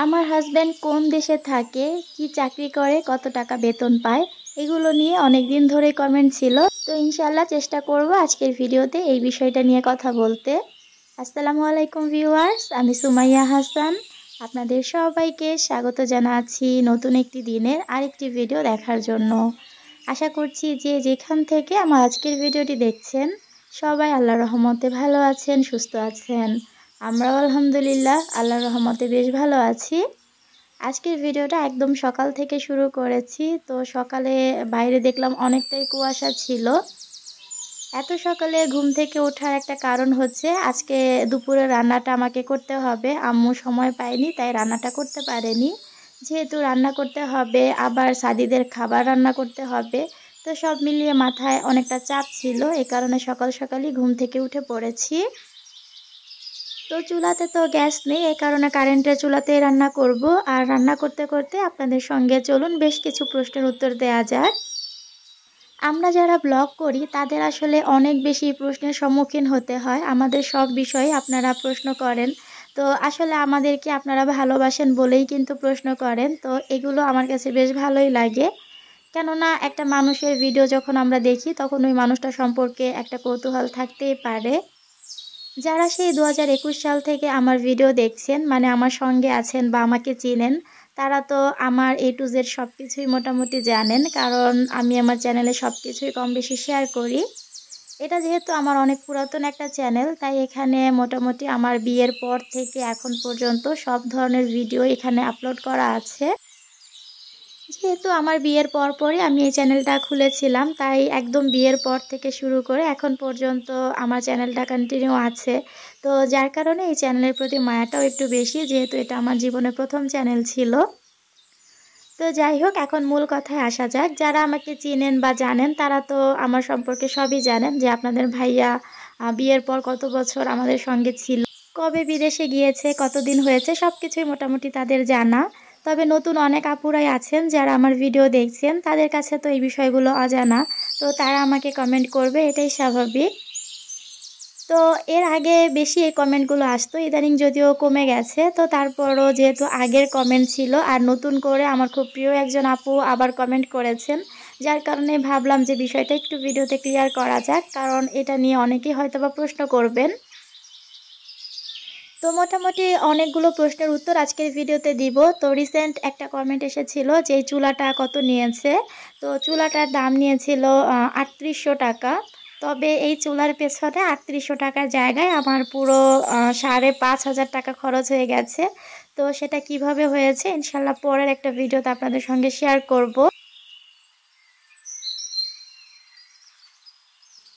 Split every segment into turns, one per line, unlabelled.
আমার হাজব্যান্ড কোন দেশে থাকে, কি চাকরি করে, কত টাকা বেতন পায়, এগুলো নিয়ে অনেক দিন ধরেই কমেন্ট ছিল। তো ইনশাল্লাহ চেষ্টা করব আজকের ভিডিওতে এই বিষয়টা নিয়ে কথা বলতে। আসসালামু আলাইকুম ভিউয়ার্স, আমি সুমাইয়া হাসান। আপনাদের সবাইকে স্বাগত জানাচ্ছি নতুন একটি দিনের আরেকটি ভিডিও দেখার জন্য। আশা করছি যে যেখান থেকে আমার আজকের ভিডিওটি দেখছেন সবাই আল্লাহর রহমতে ভালো আছেন, সুস্থ আছেন। আমরাও আলহামদুলিল্লাহ আল্লাহর রহমতে বেশ ভালো আছি। আজকের ভিডিওটা একদম সকাল থেকে শুরু করেছি। তো সকালে বাইরে দেখলাম অনেকটাই কুয়াশা ছিল। এত সকালে ঘুম থেকে ওঠার একটা কারণ হচ্ছে আজকে দুপুরে রান্নাটা আমাকে করতে হবে। আম্মু সময় পায়নি, তাই রান্নাটা করতে পারেনি। যেহেতু রান্না করতে হবে, আবার সাদিদের খাবার রান্না করতে হবে, তো সব মিলিয়ে মাথায় অনেকটা চাপ ছিল। এই কারণে সকাল সকালই ঘুম থেকে উঠে পড়েছি। তো চুলাতে তো গ্যাস নেই, এই কারণে কারেন্টের চুলাতেই রান্না করব। আর রান্না করতে করতে আপনাদের সঙ্গে চলুন বেশ কিছু প্রশ্নের উত্তর দেওয়া যাক। আমরা যারা ব্লগ করি তাদের আসলে অনেক বেশি প্রশ্নের সম্মুখীন হতে হয়। আমাদের সব বিষয়ে আপনারা প্রশ্ন করেন। তো আসলে আমাদেরকে আপনারা ভালোবাসেন বলেই কিন্তু প্রশ্ন করেন। তো এগুলো আমার কাছে বেশ ভালোই লাগে। কেননা একটা মানুষের ভিডিও যখন আমরা দেখি তখন ওই মানুষটা সম্পর্কে একটা কৌতূহল থাকতেই পারে। যারা সেই 2021 সাল থেকে আমার ভিডিও দেখছেন, মানে আমার সঙ্গে আছেন বা আমাকে চিনেন, তারা তো আমার A to Z সব কিছুই মোটামুটি জানেন, কারণ আমি আমার চ্যানেলে সব কিছুই কম বেশি শেয়ার করি। এটা যেহেতু আমার অনেক পুরাতন একটা চ্যানেল, তাই এখানে মোটামুটি আমার বিয়ের পর থেকে এখন পর্যন্ত সব ধরনের ভিডিও এখানে আপলোড করা আছে। যেহেতু আমার বিয়ের পরই আমি এই চ্যানেলটা খুলেছিলাম, তাই একদম বিয়ের পর থেকে শুরু করে এখন পর্যন্ত আমার চ্যানেলটা কন্টিনিউ আছে। তো যার কারণে এই চ্যানেলের প্রতি মায়াটাও একটু বেশি, যেহেতু এটা আমার জীবনের প্রথম চ্যানেল ছিল। তো যাই হোক, এখন মূল কথায় আসা যাক। যারা আমাকে চিনেন বা জানেন তারা তো আমার সম্পর্কে সবই জানেন, যে আপনাদের ভাইয়া বিয়ের পর কত বছর আমাদের সঙ্গে ছিল, কবে বিদেশে গিয়েছে, কতদিন হয়েছে, সব কিছুই মোটামুটি তাদের জানা। তবে নতুন অনেক আপুরাই আছেন যারা আমার ভিডিও দেখছেন, তাদের কাছে তো এই বিষয়গুলো অজানা। তো তারা আমাকে কমেন্ট করবে, এটাই স্বাভাবিক। তো এর আগে বেশি এই কমেন্টগুলো আসতো, ইদানিং যদিও কমে গেছে। তো তারপরও যেহেতু আগের কমেন্ট ছিল আর নতুন করে আমার খুব প্রিয় একজন আপু আবার কমেন্ট করেছেন, যার কারণে ভাবলাম যে বিষয়টা একটু ভিডিওতে ক্লিয়ার করা যাক, কারণ এটা নিয়ে অনেকেই হয়তোবা প্রশ্ন করবেন। তো মোটামুটি অনেকগুলো প্রশ্নের উত্তর আজকের ভিডিওতে দিব। তো রিসেন্ট একটা কমেন্ট এসেছিল যে এই চুলাটা কত নিয়েছে। তো চুলাটার দাম নিয়েছিল 3800 টাকা। তবে এই চুলার পেছনে 3800 টাকার জায়গায় আমার পুরো 5500 টাকা খরচ হয়ে গেছে। তো সেটা কিভাবে হয়েছে ইনশাল্লাহ পরের একটা ভিডিওতে আপনাদের সঙ্গে শেয়ার করব।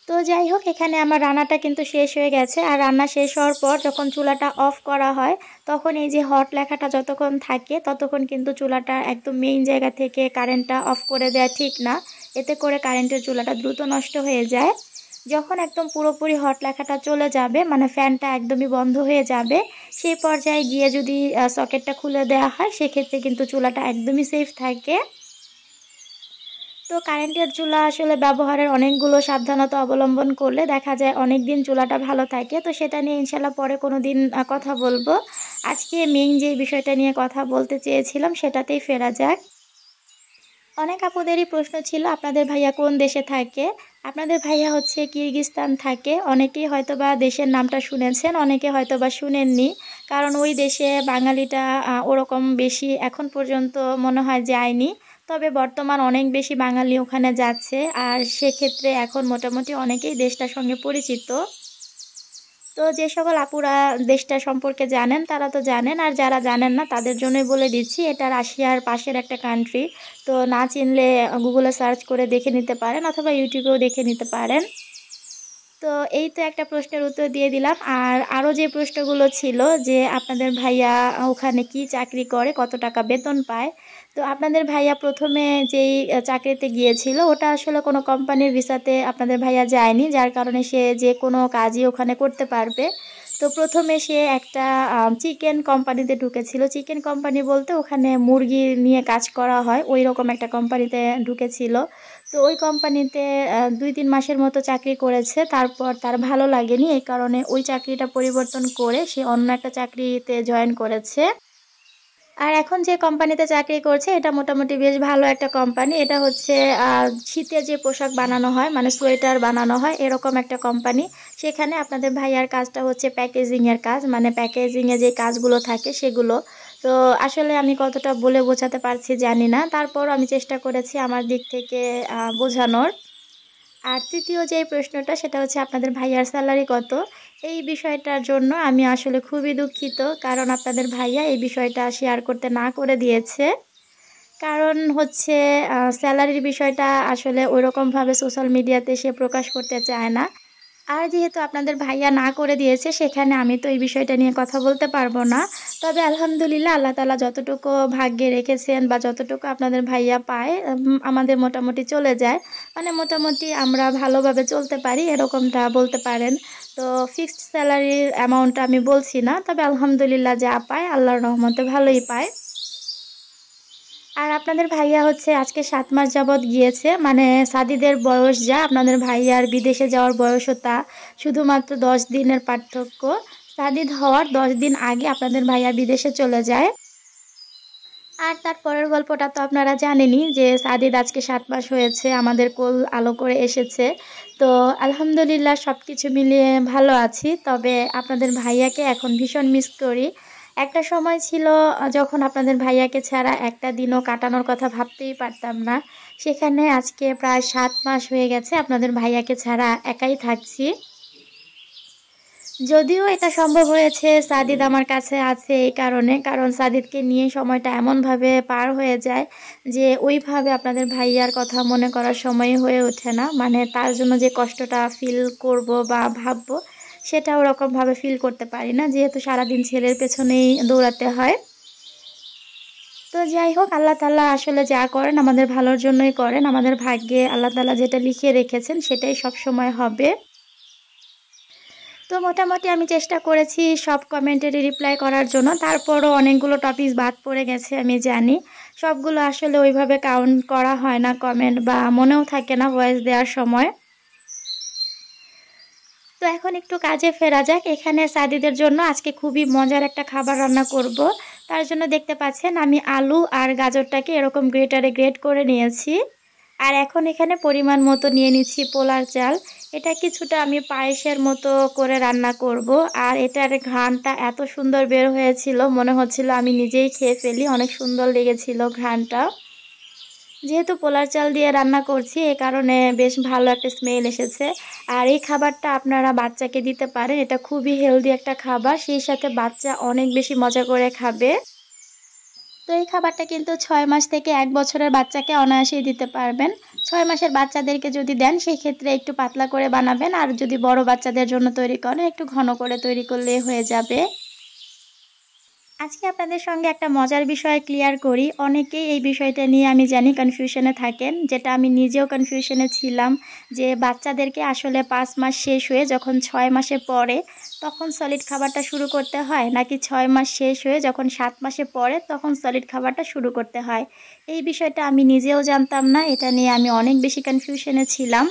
তো যাই হোক, এখানে আমার রান্নাটা কিন্তু শেষ হয়ে গেছে। আর রান্না শেষ হওয়ার পর যখন চুলাটা অফ করা হয়, তখন এই যে হট লেখাটা যতক্ষণ থাকে ততক্ষণ কিন্তু চুলাটা একদম মেইন জায়গা থেকে কারেন্টটা অফ করে দেওয়া ঠিক না। এতে করে কারেন্টের চুলাটা দ্রুত নষ্ট হয়ে যায়। যখন একদম পুরোপুরি হট লেখাটা চলে যাবে, মানে ফ্যানটা একদমই বন্ধ হয়ে যাবে, সেই পর্যায়ে গিয়ে যদি সকেটটা খুলে দেওয়া হয়, সেক্ষেত্রে কিন্তু চুলাটা একদমই সেফ থাকে। তো কারেন্টের চুলা আসলে ব্যবহারের অনেকগুলো সাবধানতা অবলম্বন করলে দেখা যায় অনেক দিন চুলাটা ভালো থাকে। তো সেটা নিয়ে ইনশাল্লাহ পরে কোনো দিন কথা বলবো। আজকে মেইন যে বিষয়টা নিয়ে কথা বলতে চেয়েছিলাম সেটাতেই ফেরা যাক। অনেক আপুদেরই প্রশ্ন ছিল আপনাদের ভাইয়া কোন দেশে থাকে। আপনাদের ভাইয়া হচ্ছে কিরগিজস্তান থাকে। অনেকেই হয়তোবা দেশের নামটা শুনেছেন, অনেকে হয়তোবা শুনেননি, কারণ ওই দেশে বাঙালিটা ওরকম বেশি এখন পর্যন্ত মনে হয় যায়নি। তবে বর্তমান অনেক বেশি বাঙালি ওখানে যাচ্ছে, আর সেক্ষেত্রে এখন মোটামুটি অনেকেই দেশটার সঙ্গে পরিচিত। তো যে সকল আপুরা দেশটা সম্পর্কে জানেন তারা তো জানেন, আর যারা জানেন না তাদের জন্যই বলে দিচ্ছি, এটা রাশিয়ার পাশের একটা কান্ট্রি। তো না চিনলে গুগলে সার্চ করে দেখে নিতে পারেন, অথবা ইউটিউবেও দেখে নিতে পারেন। তো এই তো একটা প্রশ্নের উত্তর দিয়ে দিলাম। আর আরও যে প্রশ্নগুলো ছিল যে আপনাদের ভাইয়া ওখানে কি চাকরি করে, কত টাকা বেতন পায়। তো আপনাদের ভাইয়া প্রথমে যেই চাকরিতে গিয়েছিল ওটা আসলে কোনো কোম্পানির ভিসাতে আপনাদের ভাইয়া যায়নি, যার কারণে সে যে কোনো কাজই ওখানে করতে পারবে। তো প্রথমে সে একটা চিকেন কোম্পানিতে ঢুকেছিল। চিকেন কোম্পানি বলতে ওখানে মুরগি নিয়ে কাজ করা হয়, ওই রকম একটা কোম্পানিতে ঢুকেছিল। তো ওই কোম্পানিতে 2-3 মাসের মতো চাকরি করেছে। তারপর তার ভালো লাগেনি, এই কারণে ওই চাকরিটা পরিবর্তন করে সে অন্য একটা চাকরিতে জয়েন করেছে। আর এখন যে কোম্পানিতে চাকরি করছে এটা মোটামুটি বেশ ভালো একটা কোম্পানি। এটা হচ্ছে শীতে যে পোশাক বানানো হয়, মানে সোয়েটার বানানো হয়, এরকম একটা কোম্পানি। সেখানে আপনাদের ভাইয়ার কাজটা হচ্ছে প্যাকেজিংয়ের কাজ, মানে প্যাকেজিংয়ে যে কাজগুলো থাকে সেগুলো। তো আসলে আমি কতটা বলে বোঝাতে পারছি জানি না, তারপর আমি চেষ্টা করেছি আমার দিক থেকে বোঝানোর। আর তৃতীয় যে প্রশ্নটা সেটা হচ্ছে আপনাদের ভাইয়ার স্যালারি কত। এই বিষয়টার জন্য আমি আসলে খুবই দুঃখিত, কারণ আপনাদের ভাইয়া এই বিষয়টা শেয়ার করতে না করে দিয়েছে। কারণ হচ্ছে স্যালারির বিষয়টা আসলে ওইরকমভাবে সোশ্যাল মিডিয়াতে সে প্রকাশ করতে চায় না। আর যেহেতু আপনাদের ভাইয়া না করে দিয়েছে, সেখানে আমি তো এই বিষয়টা নিয়ে কথা বলতে পারবো না। তবে আলহামদুলিল্লাহ আল্লাহ তাআলা যতটুকু ভাগ্যে রেখেছেন বা যতটুকু আপনাদের ভাইয়া পায়, আমাদের মোটামুটি চলে যায়। মানে মোটামুটি আমরা ভালোভাবে চলতে পারি এরকমটা বলতে পারেন। তো ফিক্সড স্যালারির অ্যামাউন্টটা আমি বলছি না, তবে আলহামদুলিল্লাহ যা পায় আল্লাহর রহমতে ভালোই পায়। আর আপনাদের ভাইয়া হচ্ছে আজকে 7 মাস যাবৎ গিয়েছে, মানে সাদিদের বয়স যা আপনাদের ভাইয়ার বিদেশে যাওয়ার বয়সও তা, শুধুমাত্র 10 দিনের পার্থক্য। সাদিদ হওয়ার 10 দিন আগে আপনাদের ভাইয়া বিদেশে চলে যায়। আর তার পরের গল্পটা তো আপনারা জানেনই, যে সাদিদ আজকে 7 মাস হয়েছে আমাদের কোল আলো করে এসেছে। তো আলহামদুলিল্লাহ সব কিছু মিলিয়ে ভালো আছি, তবে আপনাদের ভাইয়াকে এখন ভীষণ মিস করি। একটা সময় ছিল যখন আপনাদের ভাইয়াকে ছাড়া একটা দিনও কাটানোর কথা ভাবতেই পারতাম না। সেখানে আজকে প্রায় 7 মাস হয়ে গেছে আপনাদের ভাইয়াকে ছাড়া একাই থাকছি। যদিও এটা সম্ভব হয়েছে সাদিদ আমার কাছে আছে এই কারণে, কারণ সাদিদকে নিয়ে সময়টা এমনভাবে পার হয়ে যায় যে ওইভাবে আপনাদের ভাইয়ার কথা মনে করার সময় হয়ে ওঠে না। মানে তার জন্য যে কষ্টটা ফিল করব বা ভাববো, সেটা ওরকমভাবে ফিল করতে পারি না, যেহেতু সারাদিন ছেলের পেছনেই দৌড়াতে হয়। তো যাই হোক, আল্লাহ তাআলা আসলে যা করেন আমাদের ভালোর জন্যই করেন। আমাদের ভাগ্যে আল্লাহ তাআলা যেটা লিখে রেখেছেন সেটাই সব সময় হবে। তো মোটামুটি আমি চেষ্টা করেছি সব কমেন্টেরই রিপ্লাই করার জন্য, তারপরও অনেকগুলো টপিক বাদ পড়ে গেছে আমি জানি। সবগুলো আসলে ওইভাবে কাউন্ট করা হয় না কমেন্ট, বা মনেও থাকে না ভয়েস দেওয়ার সময়। তো এখন একটু কাজে ফেরা যাক। এখানে সাদিদের জন্য আজকে খুবই মজার একটা খাবার রান্না করব। তার জন্য দেখতে পাচ্ছেন আমি আলু আর গাজরটাকে এরকম গ্রেটারে গ্রেট করে নিয়েছি। আর এখন এখানে পরিমাণ মতো নিয়ে নিচ্ছি পোলার চাল। এটা কিছুটা আমি পায়েসের মতো করে রান্না করব। আর এটার ঘ্রাণটা এত সুন্দর বের হয়েছিল, মনে হচ্ছিল আমি নিজেই খেয়ে ফেলি, অনেক সুন্দর লেগেছিল ঘ্রাণটা। যেহেতু পোলার চাল দিয়ে রান্না করছি, এ কারণে বেশ ভালো একটা স্মেল এসেছে। আর এই খাবারটা আপনারা বাচ্চাকে দিতে পারেন, এটা খুবই হেলদি একটা খাবার, সেই সাথে বাচ্চা অনেক বেশি মজা করে খাবে। তো এই খাবারটা কিন্তু 6 মাস থেকে 1 বছরের বাচ্চাকে অনায়াসেই দিতে পারবেন। 6 মাসের বাচ্চাদেরকে যদি দেন সেই ক্ষেত্রে একটু পাতলা করে বানাবেন, আর যদি বড় বাচ্চাদের জন্য তৈরি করেন একটু ঘন করে তৈরি করলেই হয়ে যাবে। আজকে আপনাদের সঙ্গে একটা মজার বিষয় ক্লিয়ার করি। অনেকেই এই বিষয়টা নিয়ে আমি জানি কনফিউশনে থাকেন, যেটা আমি নিজেও কনফিউশনে ছিলাম, যে বাচ্চাদেরকে আসলে 5 মাস শেষ হয়ে যখন 6 মাসে পড়ে তখন সলিড খাবারটা শুরু করতে হয়, নাকি 6 মাস শেষ হয়ে যখন 7 মাসে পড়ে তখন সলিড খাবারটা শুরু করতে হয়। এই বিষয়টা আমি নিজেও জানতাম না, এটা নিয়ে আমি অনেক বেশি কনফিউশনে ছিলাম।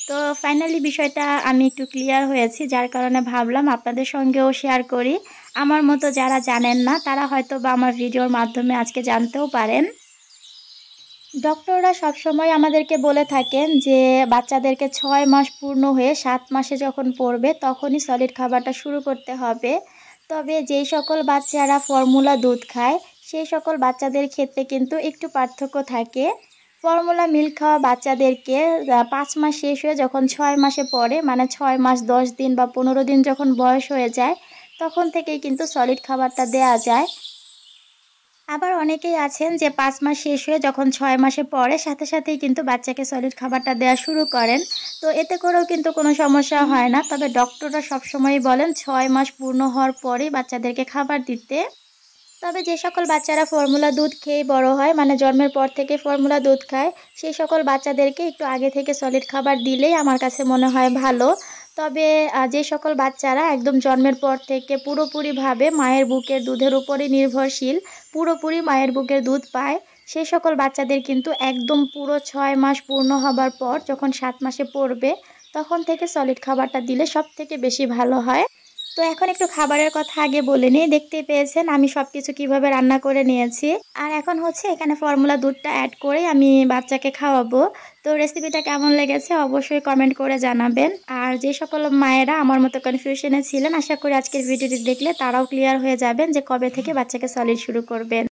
তো ফাইনালি বিষয়টা আমি একটু ক্লিয়ার হয়েছি, যার কারণে ভাবলাম আপনাদের সঙ্গেও শেয়ার করি। আমার মতো যারা জানেন না তারা হয়তো বা আমার ভিডিওর মাধ্যমে আজকে জানতেও পারেন। ডক্টররা সবসময় আমাদেরকে বলে থাকেন যে বাচ্চাদেরকে 6 মাস পূর্ণ হয়ে 7 মাসে যখন পড়বে তখনই সলিড খাবারটা শুরু করতে হবে। তবে যেই সকল বাচ্চারা ফর্মুলা দুধ খায় সেই সকল বাচ্চাদের ক্ষেত্রে কিন্তু একটু পার্থক্য থাকে। ফর্মুলা মিল্ক খাওয়া বাচ্চাদেরকে 5 মাস শেষ হয়ে যখন 6 মাসে পড়ে, মানে 6 মাস 10 দিন বা 15 দিন যখন বয়স হয়ে যায় তখন থেকেই কিন্তু সলিড খাবারটা দেয়া যায়। আবার অনেকেই আছেন যে 5 মাস শেষ হয়ে যখন 6 মাসে পড়ে সাথে সাথেই কিন্তু বাচ্চাকে সলিড খাবারটা দেওয়া শুরু করেন। তো এতে করেও কিন্তু কোনো সমস্যা হয় না, তবে ডক্টররা সবসময়ই বলেন 6 মাস পূর্ণ হওয়ার পরেই বাচ্চাদেরকে খাবার দিতে। তবে যে সকল বাচ্চারা ফর্মুলা দুধ খেয়ে বড় হয়, মানে জন্মের পর থেকে ফর্মুলা দুধ খায়, সেই সকল বাচ্চাদেরকে একটু আগে থেকে সলিড খাবার দিলেই আমার কাছে মনে হয় ভালো। তবে যে সকল বাচ্চারা একদম জন্মের পর থেকে পুরোপুরিভাবে মায়ের বুকের দুধের উপরে নির্ভরশীল, পুরোপুরি মায়ের বুকের দুধ পায়, সেই সকল বাচ্চাদের কিন্তু একদম পুরো 6 মাস পূর্ণ হবার পর যখন 7 মাসে পড়বে তখন থেকে সলিড খাবারটা দিলে সব থেকে বেশি ভালো হয়। তো এখন একটু খাবারের কথা আগে বলে নিই। দেখতেই পেয়েছেন আমি সবকিছু কিভাবে রান্না করে নিয়েছি। আর এখন হচ্ছে এখানে ফর্মুলা দুধটা অ্যাড করে আমি বাচ্চাকে খাওয়াবো। তো রেসিপিটা কেমন লেগেছে অবশ্যই কমেন্ট করে জানাবেন। আর যে সকল মায়েরা আমার মতো কনফিউশনে ছিলেন, আশা করি আজকের ভিডিওটি দেখলে তারাও ক্লিয়ার হয়ে যাবেন যে কবে থেকে বাচ্চাকে সলিড শুরু করবেন।